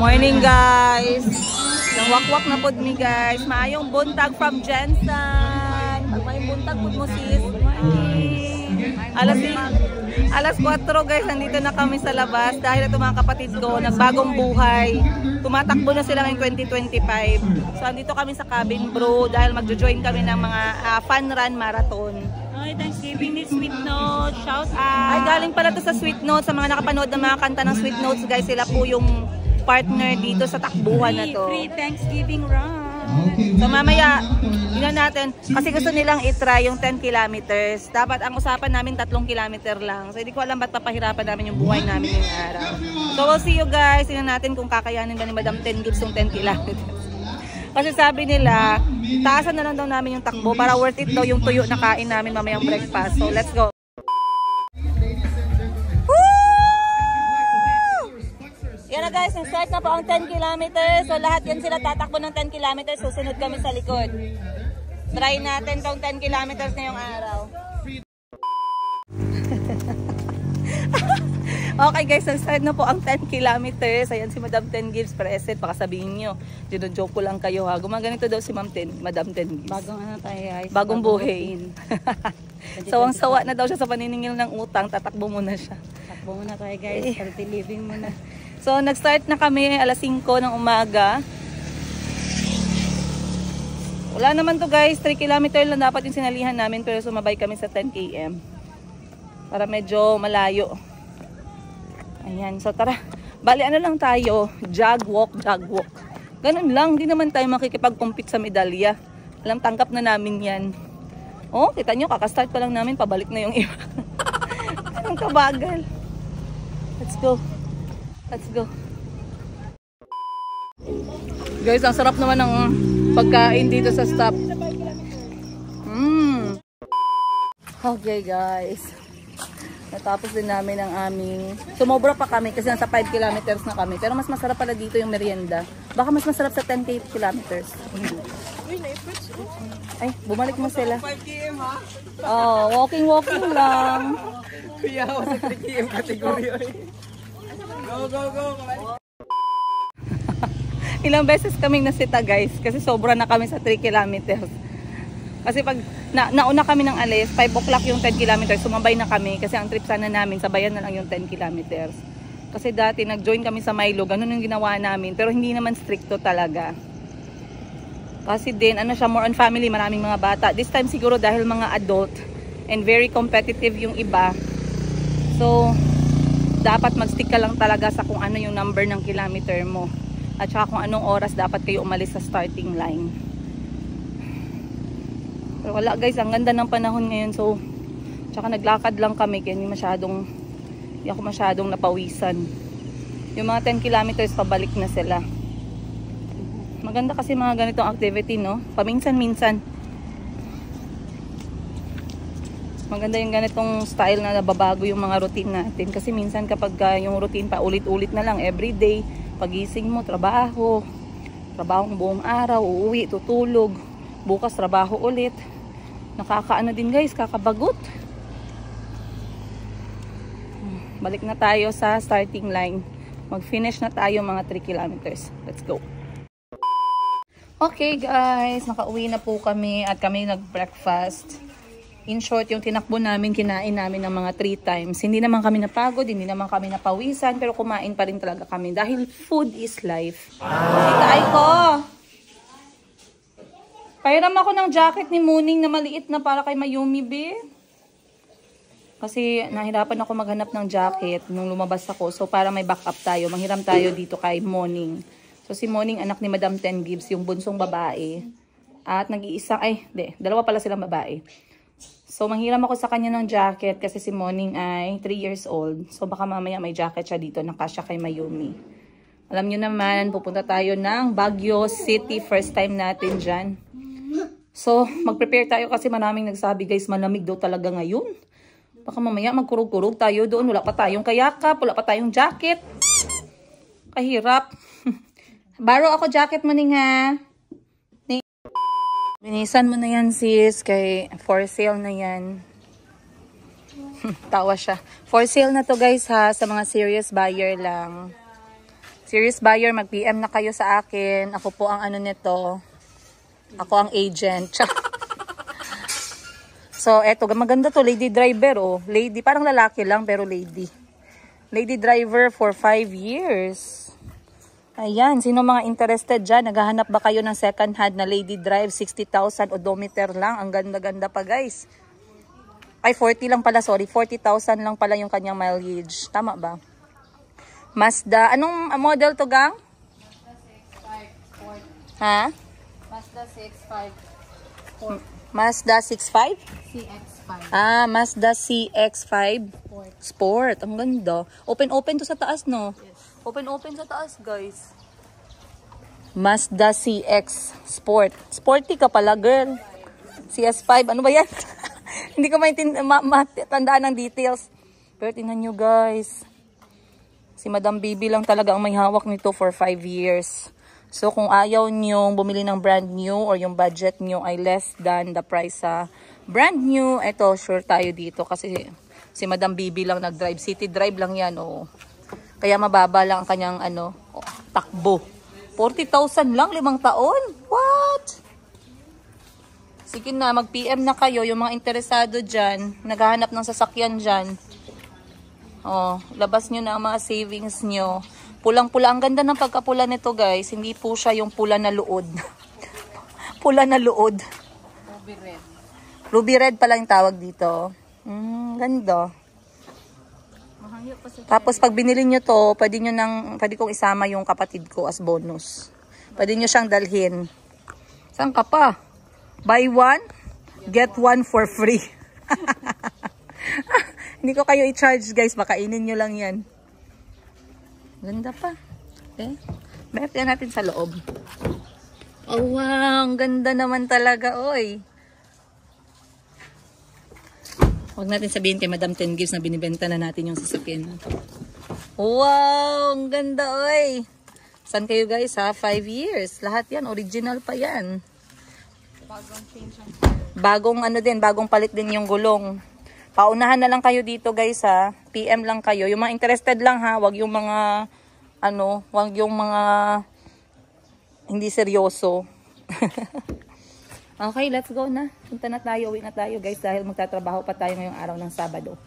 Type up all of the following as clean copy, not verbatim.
Morning guys. Nang wakwak na pod mi guys. Maayong buntag from Jensen. Maayong buntag pod mo sis. Alas 4 guys, nandito na kami sa labas dahil ito mga kapatid ko, nagbagong buhay. Tumatakbo na sila ngayong 2025. So andito kami sa Cabin Brew dahil magjo-join kami ng mga fun run marathon. Ay, Thanksgiving ni Sweet Notes. Shout out! Ay, galing pala to sa Sweet Notes. Sa mga nakapanood ng mga kanta ng Sweet Notes guys, sila po yung partner dito sa takbuhan na to. Free Thanksgiving run. So mamaya, yun natin. Kasi gusto nilang itry yung 10 kilometers. Dapat ang usapan namin 3 kilometer lang. So hindi ko alam ba't papahirapan namin yung buhay namin yung araw. So we'll see you guys. Tingnan natin kung kakayanin ba ni Madam 10 Gibbs yung 10 kilometers. Kasi sabi nila, taasan na lang daw namin yung takbo para worth it daw yung tuyo na kain namin mamayang breakfast. So let's go. Yan na guys, start na po ang 10 kilometers. So lahat yan sila tatakbo ng 10 kilometers. Susunod kami sa likod. Try natin tong 10 kilometers ngayong araw. Okay guys, start na po ang 10 kilometers. Ayan si Madam 10 Gibbs present. Baka sabihin nyo, joke ko lang kayo ha. Gumaganito daw si Madam 10 Gibbs. Bagong ano tayo guys? Bagong buhay. Sawang-sawa na daw siya sa paniningil ng utang. Tatakbo muna siya. Takbo muna tayo guys. Healthy living muna. So, nag-start na kami alas 5 ng umaga. Wala naman to guys. 3 kilometer lang dapat yung sinalihan namin. Pero sumabay kami sa 10 km. Para medyo malayo. Ayan. So, tara. Bali, ano lang tayo. Jog, walk, jog, walk. Ganun lang. Hindi naman tayo makikipag-compete sa medalya. Alam, tangkap na namin yan. Oh, kita nyo, kakastart pa lang namin. Pabalik na yung iba. Ang kabagal. Let's go. Let's go. Guys, ang sarap naman ng pagkain dito sa stop. Okay guys. Natapos din namin ang aming... Sumobra pa kami kasi nasa 5 kilometers na kami. Pero mas masarap pala dito yung merienda. Baka mas masarap sa 10 kilometers. Ay, bumalik mo sila. 5 km ha? Oh, walking lang. Kuya ako sa 3 km category. Go, go, go! Ilang beses kaming nasita guys kasi sobra na kami sa 3 kilometers. Kasi pag nauna kami ng alis, 5 o'clock yung 10 kilometers, sumabay na kami kasi ang trip sana namin, sabayan na lang yung 10 kilometers. Kasi dati nag-join kami sa Milo, ganun yung ginawa namin, pero hindi naman stricto talaga. Kasi din, ano siya, more on family, maraming mga bata. This time siguro dahil mga adult and very competitive yung iba. So, dapat mag-stick ka lang talaga sa kung ano yung number ng kilometer mo. At saka kung anong oras dapat kayo umalis sa starting line. Pero wala guys, ang ganda ng panahon ngayon. So, tsaka naglakad lang kami kaya hindi ako masyadong napawisan. Yung mga 10 kilometers pabalik na sila. Maganda kasi mga ganitong activity, no? Paminsan-minsan. Maganda yung ganitong style na nababago yung mga routine natin. Kasi minsan kapag yung routine pa ulit-ulit na lang, everyday, pagising mo, trabaho, trabahong buong araw, uuwi, tutulog, bukas trabaho ulit. Nakakaano din guys, kakabagot. Balik na tayo sa starting line. Mag-finish na tayo mga 3 kilometers. Let's go. Okay guys, nakauwi na po kami at kami nag-breakfast. In short, yung tinakbo namin, kinain namin ng mga 3 times. Hindi naman kami napagod, hindi naman kami napawisan, pero kumain pa rin talaga kami dahil food is life. Kita ay ko! Pairam ako ng jacket ni Mooning na maliit na para kay Mayumi, be. Kasi nahirapan ako maghanap ng jacket nung lumabas ako. So para may backup tayo, manghiram tayo dito kay Mooning. So si Mooning, anak ni Madam 10 Gibbs, yung bunsong babae. At nag-iisang, dalawa pala silang babae. So, manghiram ako sa kanya ng jacket kasi si Mooning ay 3 years old. So, baka mamaya may jacket siya dito na kasya kay Mayumi. Alam nyo naman, pupunta tayo ng Baguio City. First time natin dyan. So, mag-prepare tayo kasi maraming nagsabi guys, malamig daw talaga ngayon. Baka mamaya magkurug-kurug tayo doon. Wala pa tayong kayakap, wala pa tayong jacket. Kahirap. Baro ako jacket, Mooning ha. Binisan mo na yan sis, kay for sale na yan. Tawa siya. For sale na to guys ha, sa mga serious buyer lang. Serious buyer, mag-PM na kayo sa akin. Ako po ang ano nito. Ako ang agent. So, eto, maganda to, lady driver, oh. Lady, parang lalaki lang, pero lady. Lady driver for 5 years. Ayan, sino mga interested dyan? Naghahanap ba kayo ng second hand na lady drive? 60,000 odometer lang. Ang ganda-ganda pa, guys. Ay, 40 lang pala, sorry. 40,000 lang pala yung kanyang mileage. Tama ba? Mazda. Anong model to, gang? Ha? Mazda 6.5 Mazda 6.5? CX5. Ah, Mazda CX-5 Sport. Ang ganda. Open to sa taas, no? Yes. Open sa taas, guys. Mazda CX Sport. Sporty ka pala, girl. CS5. Ano ba yan? Hindi ko matandaan ng details. Pero tingnan nyo, guys. Si Madam Bibi lang talaga ang may hawak nito for 5 years. So, kung ayaw nyo bumili ng brand new or yung budget nyo ay less than the price sa brand new, eto, sure tayo dito. Kasi si Madam Bibi lang nag-drive. City drive lang yan, oh. Kaya mababa lang ang kanyang, takbo. 40,000 lang, 5 taon? What? Sige na, mag-PM na kayo. Yung mga interesado dyan, naghahanap ng sasakyan dyan. Oh, labas nyo na ang mga savings nyo. Pulang-pula. Ang ganda ng pagkapula nito, guys. Hindi po siya yung pula na luod. Pula na luod. Ruby red. Ruby red pala yung tawag dito. Ganda. Mahangyo pa sa Tapos pag binili nyo to, pwede kong isama yung kapatid ko as bonus. Pwede nyo siyang dalhin. Saan ka pa? Buy one, get one for free. Hindi ko kayo i-charge, guys. Makainin nyo lang yan. Ganda pa. Okay. Mayroon natin sa loob. Oh, wow. Ang ganda naman talaga, oy. Huwag natin sabihin kay Madam 10 Gives na binibenta na natin yung sasakyan. Wow. Ang ganda, oy. Saan kayo, guys, ha? 5 years. Lahat yan. Original pa yan. bagong change ang Bagong palit din yung gulong. Paunahan na lang kayo dito, guys, ha. PM lang kayo. Yung mga interested lang, ha. Wag yung mga hindi seryoso. Okay, let's go na. Punta na tayo, uwi na tayo, guys, dahil magtatrabaho pa tayo ngayong araw ng Sabado.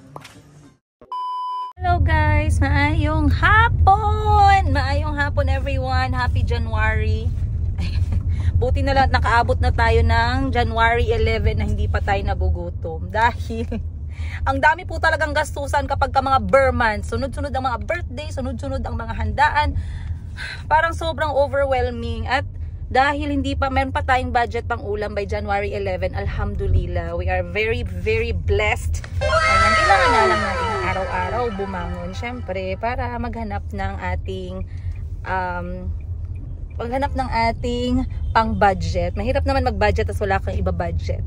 Hello, guys. Maayong hapon. Maayong hapon, everyone. Happy January. Buti na lang nakaabot na tayo ng January 11 na hindi pa tayo nagugutom. Dahil ang dami po talagang gastusan kapag ka mga Burman. Sunod-sunod ang mga birthday, sunod-sunod ang mga handaan. Parang sobrang overwhelming. At dahil meron pa tayong budget pang ulam by January 11, alhamdulillah, we are very, very blessed. Ayan, kailangan na lang natin araw-araw bumangon, syempre, para maghanap ng ating pang-budget. Mahirap naman mag-budget as wala kang iba-budget.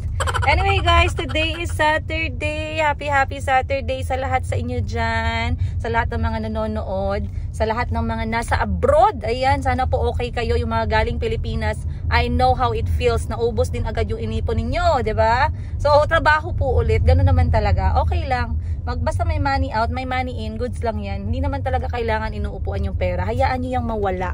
Anyway, guys, today is Saturday. Happy Saturday sa lahat sa inyo dyan. Sa lahat ng mga nanonood. Sa lahat ng mga nasa abroad. Ayan, sana po okay kayo. Yung mga galing Pilipinas, I know how it feels. Naubos din agad yung inipon ninyo, diba? So, trabaho po ulit. Ganun naman talaga. Okay lang. Basta may money out, may money in, goods lang yan. Hindi naman talaga kailangan inuupuan yung pera. Hayaan nyo yung mawala.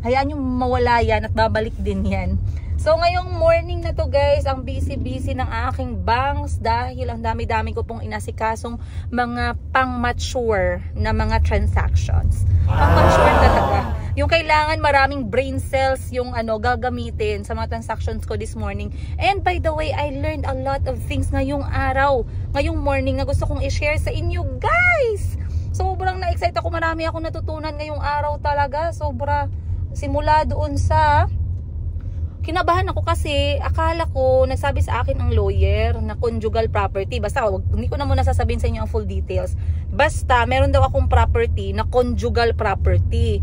Hayaan nyo mawala yan at babalik din yan. So ngayong morning na to, guys, ang busy-busy ng aking banks dahil ang dami-dami ko pong inasikasong mga pang-mature na mga transactions. Pang-mature talaga. Yung kailangan maraming brain cells yung gagamitin sa mga transactions ko this morning. And by the way, I learned a lot of things ngayong araw, ngayong morning na gusto kong i-share sa inyo, guys. Sobrang na-excite ako. Marami akong natutunan ngayong araw talaga. Simula doon sa kinabahan ako kasi akala ko, nagsabi sa akin ang lawyer na conjugal property. Basta hindi ko na muna sasabihin sa inyo ang full details. Basta meron daw akong property na conjugal property.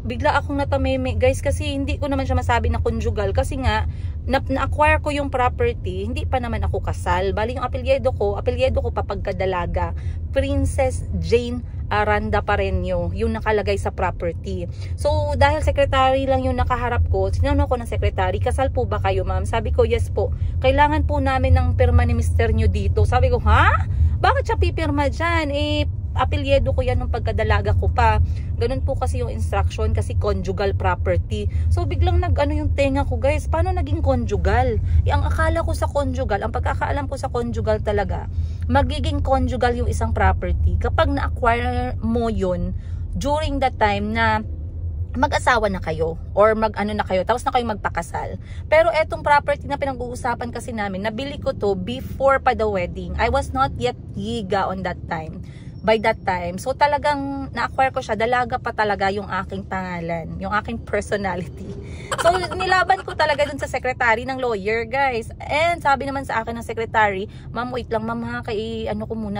Bigla akong natameme, guys, kasi hindi ko naman siya masabi na conjugal kasi nga na-acquire ko yung property, hindi pa naman ako kasal. Bali yung apelyido ko papagkadalaga. Princess Jane Aranda Pareño, yung nakalagay sa property. So, dahil secretary lang yung nakaharap ko, sinanong ko ng secretary, kasal po ba kayo, ma'am? Sabi ko, yes po. Kailangan po namin ng pirma ni mister nyo dito. Sabi ko, ha? Bakit siya pipirma dyan? apelyedo ko yan nung pagkadalaga ko pa. Ganun po kasi yung instruction kasi conjugal property. So biglang nag-ano yung tenga ko guys. Paano naging conjugal? Ang akala ko sa conjugal, ang pagkakaalam ko sa conjugal talaga, magiging conjugal yung isang property kapag na-acquire mo yun during the time na mag-asawa na kayo or mag-ano na kayo, tapos na kayo magpakasal. Pero etong property na pinag-uusapan kasi namin, nabili ko to before pa the wedding. I was not yet yiga on that time. By that time. So talagang na-acquire ko siya, dalaga pa talaga yung aking pangalan, yung aking personality. So nilaban ko talaga dun sa secretary ng lawyer, guys. And sabi naman sa akin ng secretary, ma'am, wait lang ma'am ha,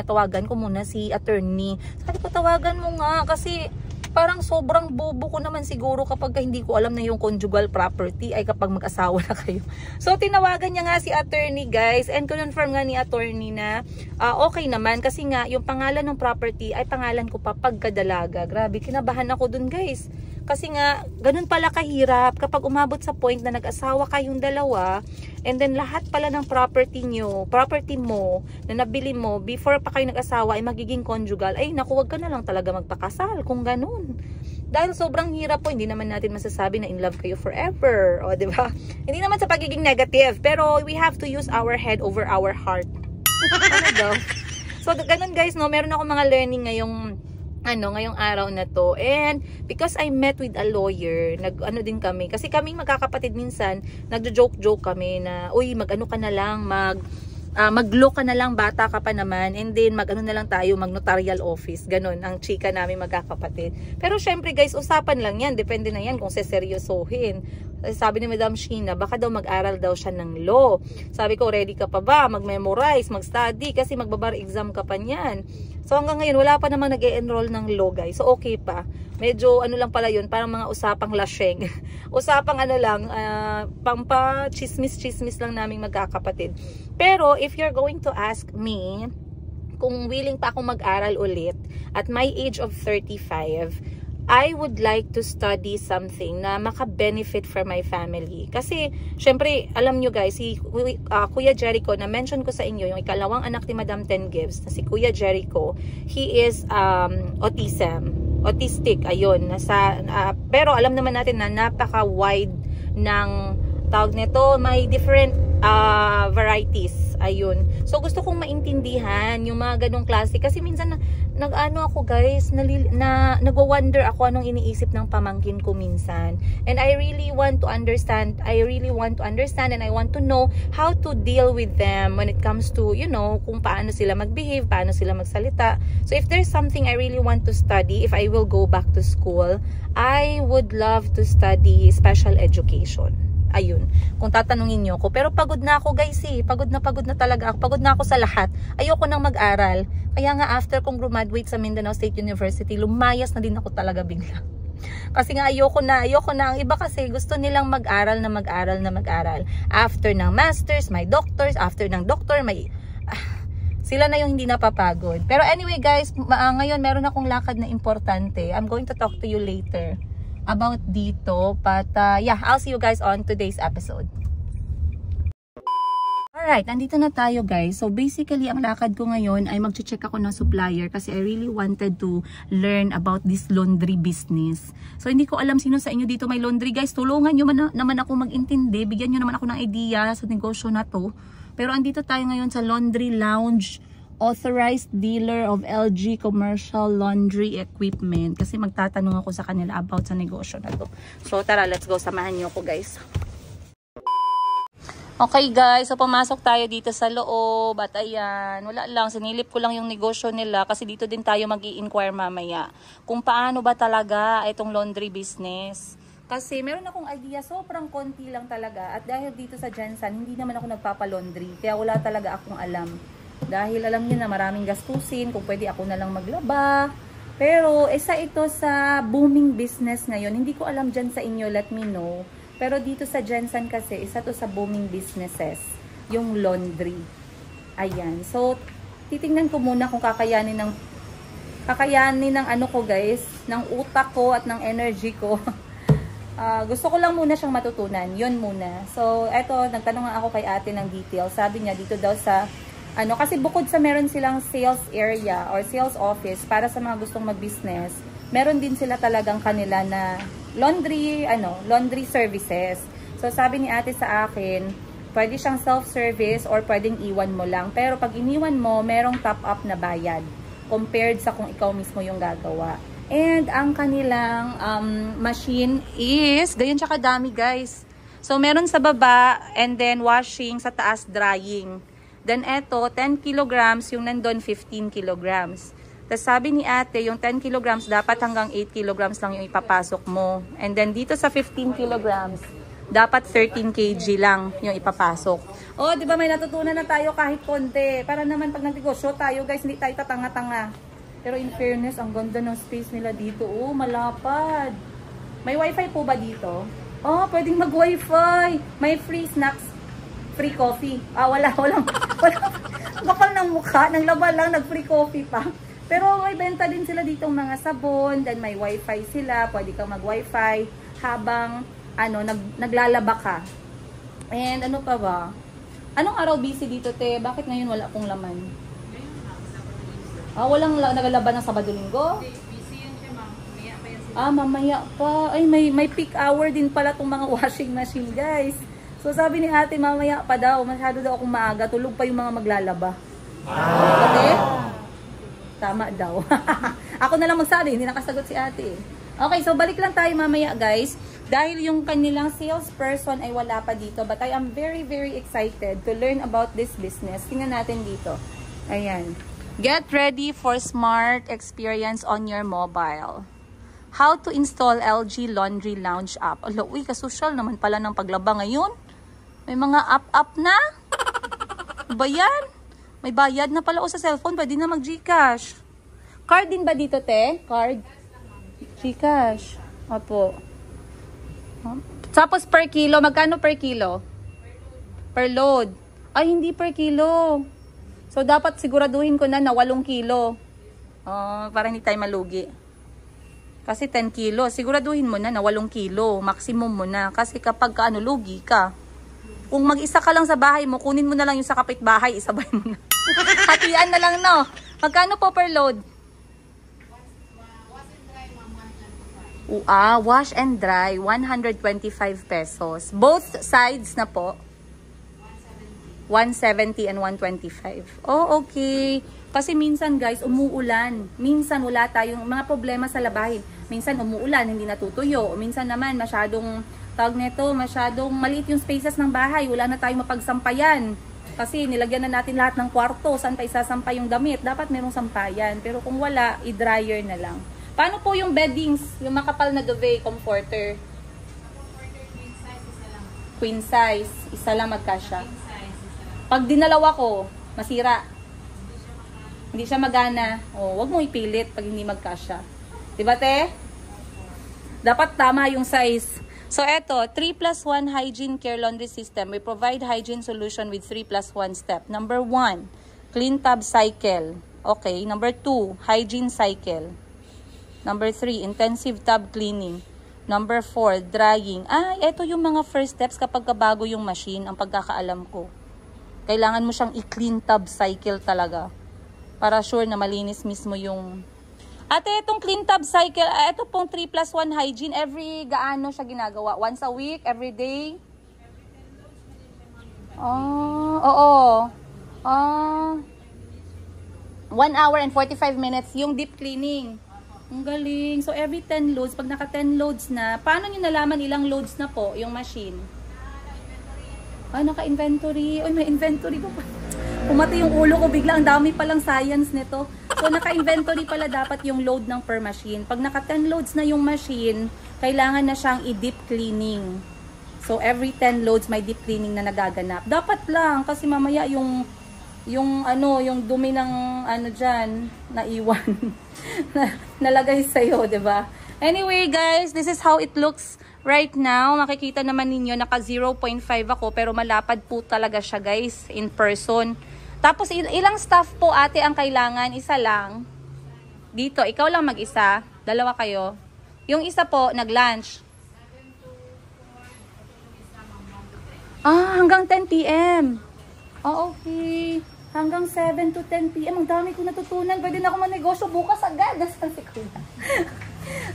tawagan ko muna si attorney. Sabi ko, tawagan mo nga kasi parang sobrang bobo ko naman siguro kapag hindi ko alam na yung conjugal property ay kapag mag-asawa na kayo. So tinawagan niya nga si attorney guys, and confirm nga ni attorney na okay naman kasi nga yung pangalan ng property ay pangalan ko pa pagkadalaga. Grabe, kinabahan ako dun guys. Kasi nga, ganun pala kahirap kapag umabot sa point na nag-asawa kayong dalawa, and then lahat pala ng property mo, na nabili mo, before pa kayo nag-asawa ay magiging conjugal, ay naku, wag ka na lang talaga magpakasal kung ganun. Dahil sobrang hirap po, hindi naman natin masasabi na in love kayo forever, o diba? Hindi naman sa pagiging negative, pero we have to use our head over our heart. Ano daw? So, ganun guys, no, meron ako mga learning ngayong araw na to. And because I met with a lawyer, nag-ano din kami. Kasi kaming magkakapatid minsan, nagjo-joke-joke kami na, uy, mag-ano ka na lang, mag-law ka na lang, bata ka pa naman. And then, mag-ano na lang tayo, mag-notarial office. Ganon, ang chika namin magkakapatid. Pero syempre guys, usapan lang yan. Depende na yan kung seseryosohin. Sabi ni Madam Sheena, baka daw mag-aral daw siya ng law. Sabi ko, ready ka pa ba? Mag-memorize, mag-study, kasi magbabar exam ka pa niyan. So hanggang ngayon, wala pa namang nag-e-enroll ng law guys. So okay pa. Medyo ano lang pala yun, parang mga usapang lasheng. Usapang ano lang, pampa chismis lang naming magkakapatid. Pero if you're going to ask me, kung willing pa akong mag-aral ulit, at my age of 35, I would like to study something na maka-benefit for my family. Kasi, syempre, alam nyo guys, si Kuya Jericho, na-mention ko sa inyo, yung ikalawang anak ni Madam Ten Gibbs, na si Kuya Jericho, he is autistic, ayun. Pero alam naman natin na napaka-wide ng tawag nito, may different varieties, ayun. So gusto kong maintindihan yung mga ganong klase kasi minsan nag-ano ako guys, nagwa-wonder ako anong iniisip ng pamangkin ko minsan. And I really want to understand and I want to know how to deal with them when it comes to, you know, kung paano sila mag-behave, paano sila magsalita. So if there's something I really want to study, if I will go back to school, I would love to study special education. Ayun, kung tatanungin nyo ako. Pero pagod na ako guys pagod na talaga ako. Pagod na ako sa lahat. Ayoko nang mag-aral. Kaya nga after kong graduate sa Mindanao State University, lumayas na din ako talaga bigla. Kasi nga ayoko na. Ang iba kasi gusto nilang mag-aral. After ng masters, may doctors. After ng doctor, may... sila na yung hindi napapagod. Pero anyway guys, ngayon meron akong lakad na importante. I'm going to talk to you later about dito, but yeah, I'll see you guys on today's episode. Alright, nandito na tayo guys. So basically, ang lakad ko ngayon ay mag-check ako ng supplier kasi I really wanted to learn about this laundry business. So hindi ko alam sino sa inyo dito may laundry guys. Tulungan nyo naman ako mag-intindi. Bigyan nyo naman ako ng idea sa negosyo na to. Pero andito tayo ngayon sa Laundry Lounge, authorized dealer of LG commercial laundry equipment, kasi magtatanong ako sa kanila about sa negosyo na to. So tara, let's go, samahan niyo ako guys. Okay guys, so pumasok tayo dito sa loob at ayan, wala lang, sinilip ko lang yung negosyo nila kasi dito din tayo mag-i-inquire mamaya kung paano ba talaga itong laundry business. Kasi meron akong idea, sobrang konti lang talaga, at dahil dito sa Jensen, hindi naman ako nagpapalaundry, kaya wala talaga akong alam. Dahil alam niyo na maraming gastusin, kung pwede ako na lang maglaba. Pero isa ito sa booming business ngayon. Hindi ko alam dyan sa inyo, let me know. Pero dito sa Jensen kasi, isa to sa booming businesses, yung laundry. Ayan. So, titingnan ko muna kung kakayanin ng ano ko guys, ng utak ko at ng energy ko. Gusto ko lang muna siyang matutunan. Yun muna. So, eto, nagtanong nga ako kay ate ng details. Sabi niya, dito daw sa Kasi bukod sa meron silang sales area or sales office para sa mga gustong mag-business, meron din sila talagang kanila na laundry services. So sabi ni ate sa akin, pwede siyang self-service or pwedeng iwan mo lang. Pero pag iniwan mo, merong top-up na bayad compared sa kung ikaw mismo yung gagawa. And ang kanilang machine is, ganyan siya kadami guys. So meron sa baba and then washing, sa taas drying. Then eto, 10 kilograms, yung nandun 15 kilograms. Tapos sabi ni ate, yung 10 kilograms dapat hanggang 8 kilograms lang yung ipapasok mo. And then dito sa 15 kilograms, dapat 13 kg lang yung ipapasok. Oh, di ba may natutunan na tayo kahit konti. Para naman pag nagnegosyo tayo guys, hindi tayo tatanga-tanga. Pero in fairness, ang ganda ng space nila dito. Oh, malapad. May wifi po ba dito? Oh, pwedeng mag-wifi. May free snacks, free coffee. Wala. Kapal ng mukha, nang laba lang, nag-free coffee pa. Pero may benta din sila ditong mga sabon, then may wifi sila, pwede kang mag-wifi habang naglalaba ka. And ano pa ba? Anong araw busy dito, te? Bakit ngayon wala pong laman? Walang naglalaban ng Sabado-Linggo? Busy yan siya, ma'am. Mamaya pa yan sila. Mamaya pa. Ay, may peak hour din pala itong mga washing machine, guys. So, sabi ni ate, mamaya pa daw. Masyado daw akong maaga. Tulog pa yung mga maglalaba. Ate? Tama daw. Ako na lang magsabi. Hindi nakasagot si ate. Okay, so balik lang tayo mamaya, guys. Dahil yung kanilang salesperson ay wala pa dito. But I am very, very excited to learn about this business. Tingnan natin dito. Ayan. Get ready for smart experience on your mobile. How to install LG Laundry Lounge app. Uy, kasosyal naman pala ng paglaba ngayon. May mga app na. Ba yan? May bayad na pala o sa cellphone. Pwede na mag-Gcash. Card din ba dito, te? Card? Gcash. Opo. Tapos per kilo. Magkano per kilo? Per load. Ay, hindi per kilo. So, dapat siguraduhin ko na 8 kilo. Para hindi tayo malugi. Kasi 10 kilo. Siguraduhin mo na 8 kilo. Maximum mo na. Kasi kapag lugi ka. Kung mag-isa ka lang sa bahay mo, kunin mo na lang yung sa kapitbahay. Isabay mo na. Hatian na lang, no? Magkano po per load? Wash and dry. 125 pesos. Both sides na po. 170 and 125. Oh, okay. Kasi minsan guys, umuulan. Minsan wala tayong mga problema sa labahin. Minsan umuulan, hindi natutuyo. Minsan naman masyadong, masyadong maliit yung spaces ng bahay. Wala na tayong mapagsampayan. Kasi nilagyan na natin lahat ng kwarto. Saan pa isasampay yung damit? Dapat merong sampayan. Pero kung wala, i-dryer na lang. Paano po yung beddings? Yung makapal na duvet, comforter? Queen size. Isa lang magkasya. Pag dinalawa ko, masira. Hindi siya magana. Wag mo ipilit pag hindi magkasya. Diba, te? Dapat tama yung size. So, eto, 3+1 hygiene care laundry system. We provide hygiene solution with 3+1 step. Number 1, clean tub cycle. Okay. Number 2, hygiene cycle. Number 3, intensive tub cleaning. Number 4, drying. Eto yung mga first steps kapag bago yung machine, ang pagkakaalam ko. Kailangan mo siyang i-clean tub cycle talaga. Para sure na malinis mismo yung... Ate, itong clean tub cycle, ito pong 3+1 hygiene, every gaano siya ginagawa? Once a week? Every day? Oo. 1 hour and 45 minutes yung deep cleaning. Ang galing. So, every 10 loads, pag naka 10 loads na, paano nyo nalaman ilang loads na po yung machine? Naka-inventory. May inventory ko pa. Pumati yung ulo ko bigla. Ang dami palang science nito. So, naka-inventory pala dapat yung load ng per machine. Pag naka 10 loads na yung machine, kailangan na siyang i-deep cleaning. So, every 10 loads may deep cleaning na nagaganap. Dapat lang. Kasi mamaya yung dumi ng dyan, naiwan. Nalagay sa'yo, diba? Anyway, guys, this is how it looks right now. Makikita naman ninyo, naka 0.5 ako, pero malapad po talaga siya, guys, in person. Tapos, ilang staff po, ate, ang kailangan? Isa lang. Dito, ikaw lang mag-isa. Dalawa kayo. Yung isa po, nag-lunch. Hanggang 10 PM. Okay. Hanggang 7 to 10 p.m. Ang dami ko natutunan. Pwede na ako magnegosyo bukas agad. Nasaan si Kuya?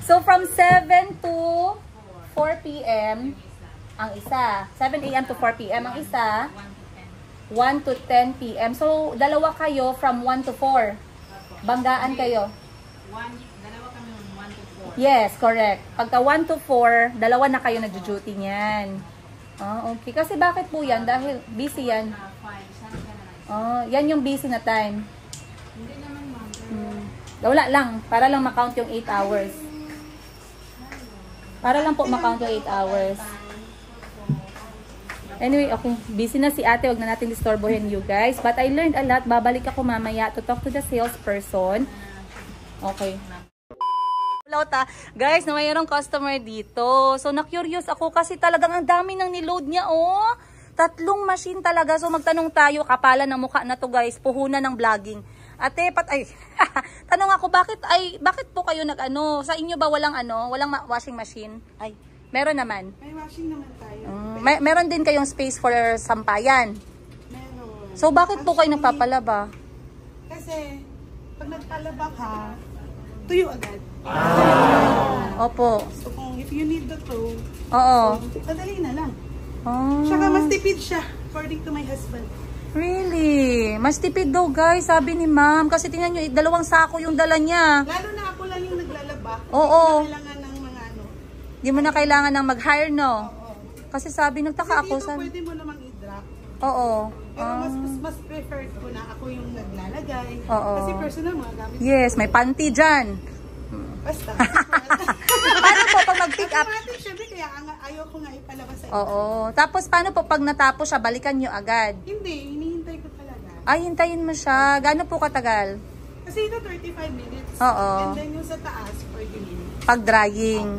So, from 7 to 4 p.m. ang isa. 7 a.m. to 4 p.m. ang isa. 1 to 10 p.m. So, dalawa kayo from 1 to 4. Banggaan kayo. Dalawa kami 1 to 4. Yes, correct. Pagka 1 to 4, dalawa na kayo nagjo-duty niyan. Okay. Kasi bakit po yan? Dahil busy yan. 5. Saan ka na? Yan yung busy na time. Hindi naman ma'am. Wala lang. Para lang makount yung 8 hours. Para lang po makount yung 8 hours. Anyway, okay. Busy na si ate. Huwag na natin disturbohin you guys. But I learned a lot. Babalik ako mamaya to talk to the salesperson. Okay. Guys, na mayroong customer dito. So, na-curious ako kasi talagang ang dami nang niload niya, oh. 3 machine talaga. So, magtanong tayo. Kapalan ng mukha na to, guys. Puhunan ng vlogging. Ate, tanong ako, bakit po kayo nag-ano? Sa inyo ba walang washing machine? Ay, meron naman. May washing naman tayo. Meron din kayong space for sampayan. Meron. So, bakit po kayo nagpapalaba? Kasi, pag nagpalaba ka, tuyo agad. Opo. So, if you need the tow, Oo. madali na lang. Oh. Tsaka mas tipid siya, according to my husband. Really? Mas tipid daw, guys, sabi ni ma'am. Kasi tingnan nyo, 2 sako yung dala niya. Lalo na ako lang yung naglalaba. Oo. Hindi ko kailangan ng mga ano. Di mo na kailangan ng mag-hire, no? Oo. Kasi sabi, nagtaka ako. Kasi dito pwede mo namang i-drop. Oo. Pero mas preferred ko na ako yung naglalagay. Oo. Kasi personal mga gamit. Yes, may panty dyan. Basta. Paano po pag mag-pick up? Automatic, syempre, kaya ayaw ko nga ipalabas sa Oo. Tapos paano po pag natapos siya, balikan nyo agad? Hindi, hinihintay ko talaga. Ay, hintayin mo siya. Gaano po katagal? Kasi ito 35 minutes. Oo. And then yung sa taas, 40 minutes. Pag drying.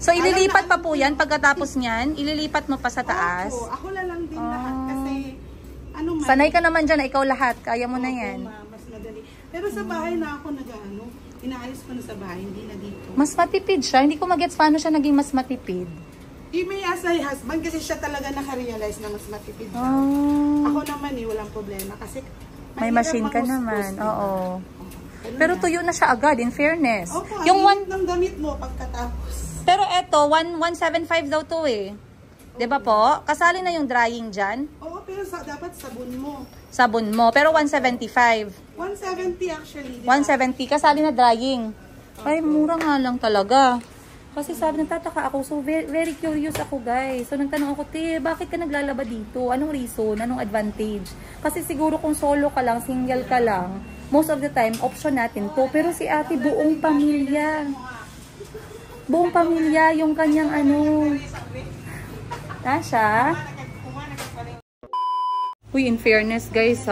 So, ililipat pa po yan pagkatapos niyan? Ililipat mo pa sa taas? Oo, ako lang din lahat. Kasi, ano man. Sanay ka naman dyan na ikaw lahat. Kaya mo na Oo, yan. mas madali. Pero sa bahay na ako inaayos ko na sa bahay, hindi na dito. Mas matipid siya. Hindi ko magets paano siya naging mas matipid. May as my husband kasi siya talaga nakarealize na mas matipid siya. Oh. Ako naman walang problema kasi May mahirap machine ka mangustos, naman. diba? Oo. Ganun Pero na. tuyo na siya agad, in fairness. Opo, Yung yung ng damit mo pagkatapos. Pero eto, 175 daw to eh. 'Di ba po? Kasali na yung drying dyan. Oo, pero dapat sabon mo. Sabon mo. Pero 175. 170 actually. Diba? 170. Kasali na drying. Ay, mura nga lang talaga. Kasi sabi, nagtataka ako. So, very, very curious ako, guys. So, nagtanong ako, bakit ka naglalaba dito? Anong reason? Anong advantage? Kasi siguro kung solo ka lang, single ka lang, most of the time, option natin to. Pero si ate, buong pamilya. Buong pamilya, yung kanyang Tasha? Uy, in fairness guys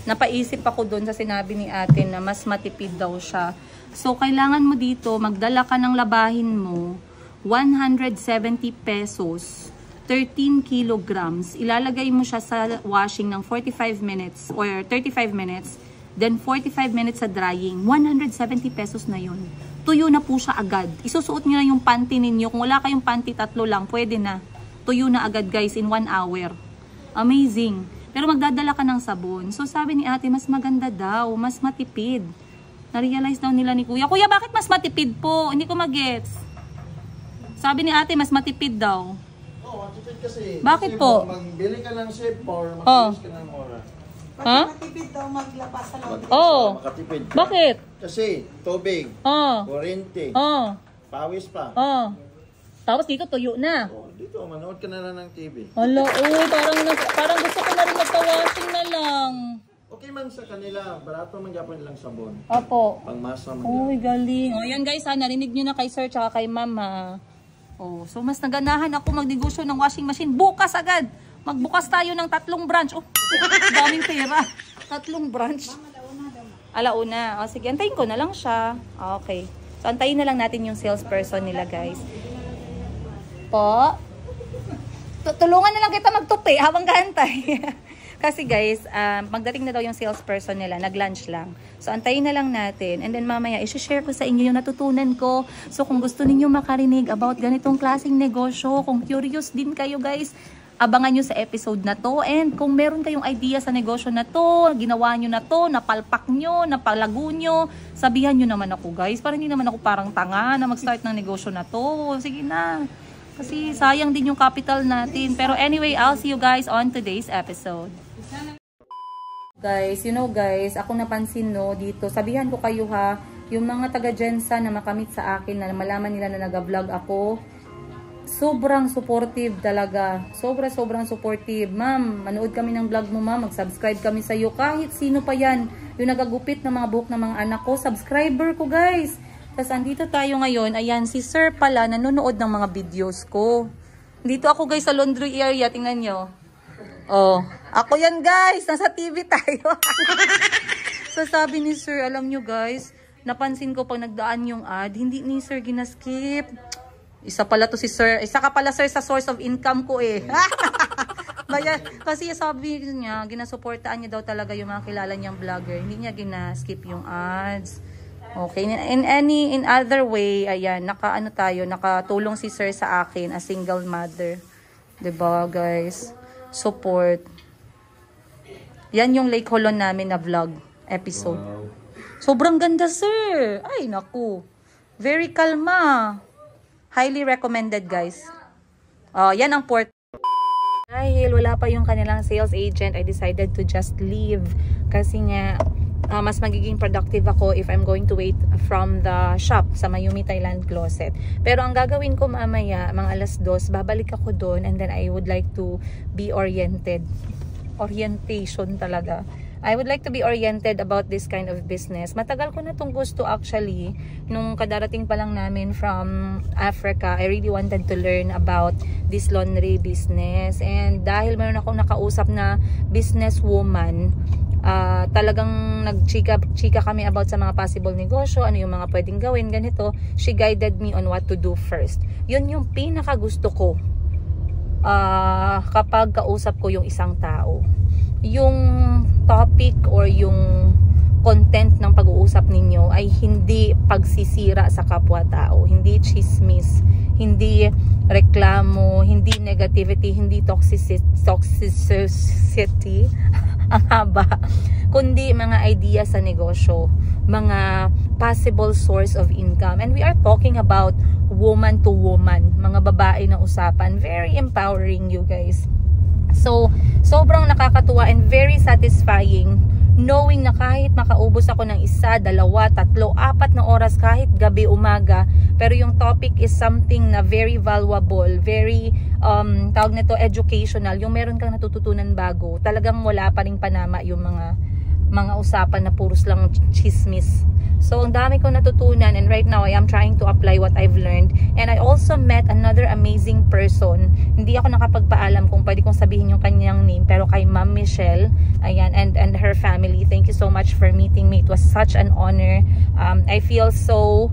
napaisip ako doon sa sinabi ni ate na mas matipid daw siya. So, kailangan mo dito, magdala ka ng labahin mo, 170 pesos, 13 kilograms. Ilalagay mo siya sa washing ng 45 minutes or 35 minutes, then 45 minutes sa drying. 170 pesos na yun. Tuyo na po siya agad. Isusuot nyo na yung panty ninyo. Kung wala kayong panty, 3 lang, pwede na. Tuyo na agad guys in 1 hour. Amazing. Pero magdadala ka ng sabon. So sabi ni ate, mas maganda daw, mas matipid. Na-realize daw nila ni kuya. Kuya, bakit mas matipid po? Hindi ko mag-gets. Sabi ni ate, mas matipid daw. Oo, matipid kasi. Bakit Kasi po? Magbili ka ng shape or mag-use ka ng oras. Ha? Matipid daw maglaba sa laundry. Oo. Makatipid ka. Bakit? Kasi tubig, Oo. kuryente, Oo. pawis pa. Oo. Tapos dito tuyo na. Oh, dito, manood ka na lang ng TV. Hala, uy, parang gusto ko na rin magpa-washing na lang. Okay man sa kanila, barato man gapon nilang sabon. Opo. Pangmasa man. Uy, galing. O, yan guys, narinig nyo na kay sir tsaka kay ma'am, Oh, so mas naganahan ako magnegosyo ng washing machine. Bukas agad. Magbukas tayo ng 3 branch. Oh, daming pera. 3 branch. Alauna. O, sige, antayin ko na lang siya. Okay. So, antayin na lang natin yung salesperson nila, guys. Po. Tulungan na lang kita magtupi habang gantay. Kasi guys, magdating na daw yung salesperson nila, nag-lunch lang. So, antayin na lang natin. And then mamaya, i-share ko sa inyo yung natutunan ko. So, kung gusto ninyo makarinig about ganitong klaseng negosyo, kung curious din kayo guys, abangan nyo sa episode na to. And kung meron kayong idea sa negosyo na to, ginawa nyo na to, napalpak nyo, napalago nyo, sabihan nyo naman ako guys. Para hindi naman ako parang tanga na mag-start ng negosyo na to. Sige na. Kasi sayang din yung capital natin. Pero anyway, I'll see you guys on today's episode. Guys, you know guys, ako napansin no dito, sabihan ko kayo ha, yung mga taga-Jensa na makamit sa akin na malaman nila na nag-vlog ako, sobrang supportive talaga. Sobrang supportive. Ma'am, manood kami ng vlog mo ma'am, mag-subscribe kami sa iyo. Kahit sino pa yan, yung nagagupit ng mga buhok ng mga anak ko, subscriber ko guys. Tapos andito tayo ngayon, ayan, si sir pala nanonood ng mga videos ko. Dito ako guys sa laundry area, tingnan nyo. Oh, ako yan guys, nasa TV tayo. So sabi ni sir, alam nyo guys, napansin ko pag nagdaan yung ad, hindi ni sir ginaskip. Isa pala to si sir. Isa ka pala sir sa source of income ko eh. Kasi sabi niya, ginasuportaan niya daw talaga yung mga kilala niyang vlogger. Hindi niya ginaskip yung ads. Okay. In other way, ayan, nakatulong si sir sa akin as single mother. 'Di ba guys? Support. Yan yung Lake Holon namin na vlog episode. Wow. Sobrang ganda sir. Ay naku. Very kalma. Highly recommended guys. Yan ang port. Dahil wala pa yung kanilang sales agent, I decided to just leave. Kasi nga, mas magiging productive ako if I'm going to wait from the shop sa Mayumi Thailand Closet. Pero ang gagawin ko mamaya, mga 2:00, babalik ako doon and then I would like to be oriented. Orientation talaga. I would like to be oriented about this kind of business. Matagal ko na itong gusto actually. Nung kadarating pa lang namin from Africa, I really wanted to learn about this laundry business. And dahil mayroon akong nakausap na businesswoman, talagang nagchika kami about sa mga possible negosyo, ano yung mga pwedeng gawin, ganito. She guided me on what to do first. Yun yung pinaka gusto ko kapag kausap ko yung isang tao. Yung topic or yung content ng pag-uusap ninyo ay hindi pagsisira sa kapwa-tao, hindi chismis, hindi reklamo, hindi negativity, hindi toxicity ang haba, kundi mga idea sa negosyo, mga possible source of income. And we are talking about woman to woman, mga babae na usapan. Very empowering you guys. So, sobrang nakakatuwa and very satisfying knowing na kahit makaubos ako ng 1, 2, 3, 4 na oras kahit gabi, umaga, pero yung topic is something na very valuable, very tawag nito educational, yung meron kang natututunan bago, talagang wala pa ring panama yung mga usapan na puros lang chismis. So, ang dami kong natutunan and right now I am trying to apply what I've learned. And I also met another amazing person. Hindi ako nakapagpaalam kung pwede kong sabihin yung kanyang name, pero kay Ma'am Michelle, ayan, and her family. Thank you so much for meeting me. It was such an honor. I feel so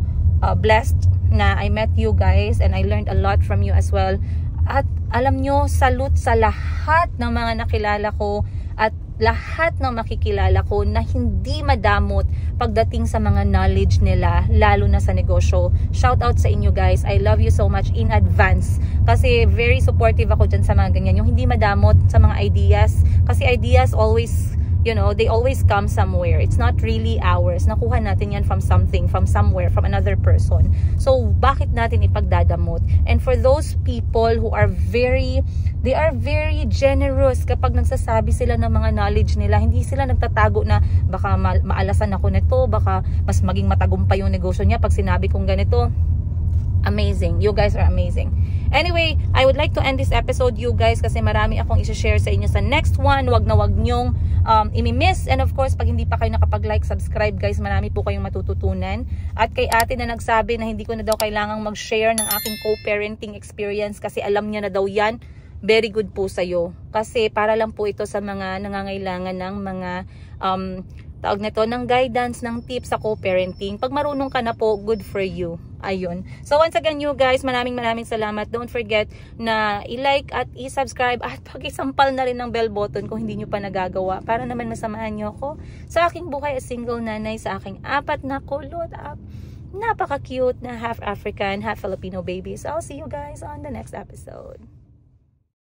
blessed na I met you guys and I learned a lot from you as well. At alam nyo, salute sa lahat ng mga nakilala ko at lahat ng makikilala ko na hindi madamot pagdating sa mga knowledge nila, lalo na sa negosyo. Shout out sa inyo guys. I love you so much in advance. Kasi very supportive ako dyan sa mga ganyan. Yung hindi madamot sa mga ideas. Kasi ideas always, you know, they always come somewhere. It's not really ours. Nakuha natin yan from something, from somewhere, from another person. So, bakit natin ipagdadamot? And for those people who are they are very generous kapag nagsasabi sila ng mga knowledge nila. Hindi sila nagtatago na baka maalasan ako nito, baka mas maging matagumpay yung negosyo niya pag sinabi kong ganito. Amazing. You guys are amazing. Anyway, I would like to end this episode, you guys, kasi marami akong i-share sa inyo sa next one. Wag na wag nyong imi-miss. And of course, pag hindi pa kayo nakapag-like, subscribe, guys, marami po kayong matututunan. At kay ate na nagsabi na hindi ko na daw kailangang mag-share ng aking co-parenting experience kasi alam niya na daw yan, very good po sa'yo. Kasi para lang po ito sa mga nangangailangan ng mga tawag nito, ng guidance, ng tips sa co-parenting. Pag marunong ka na po, good for you. Ayun. So once again, you guys, maraming salamat. Don't forget na i-like at i-subscribe at pag-isampal na rin ng bell button kung hindi nyo pa nagagawa para naman masamahan nyo ako sa aking buhay as single nanay sa aking 4 na kulot. Napaka-cute na half African, half Filipino babies. I'll see you guys on the next episode.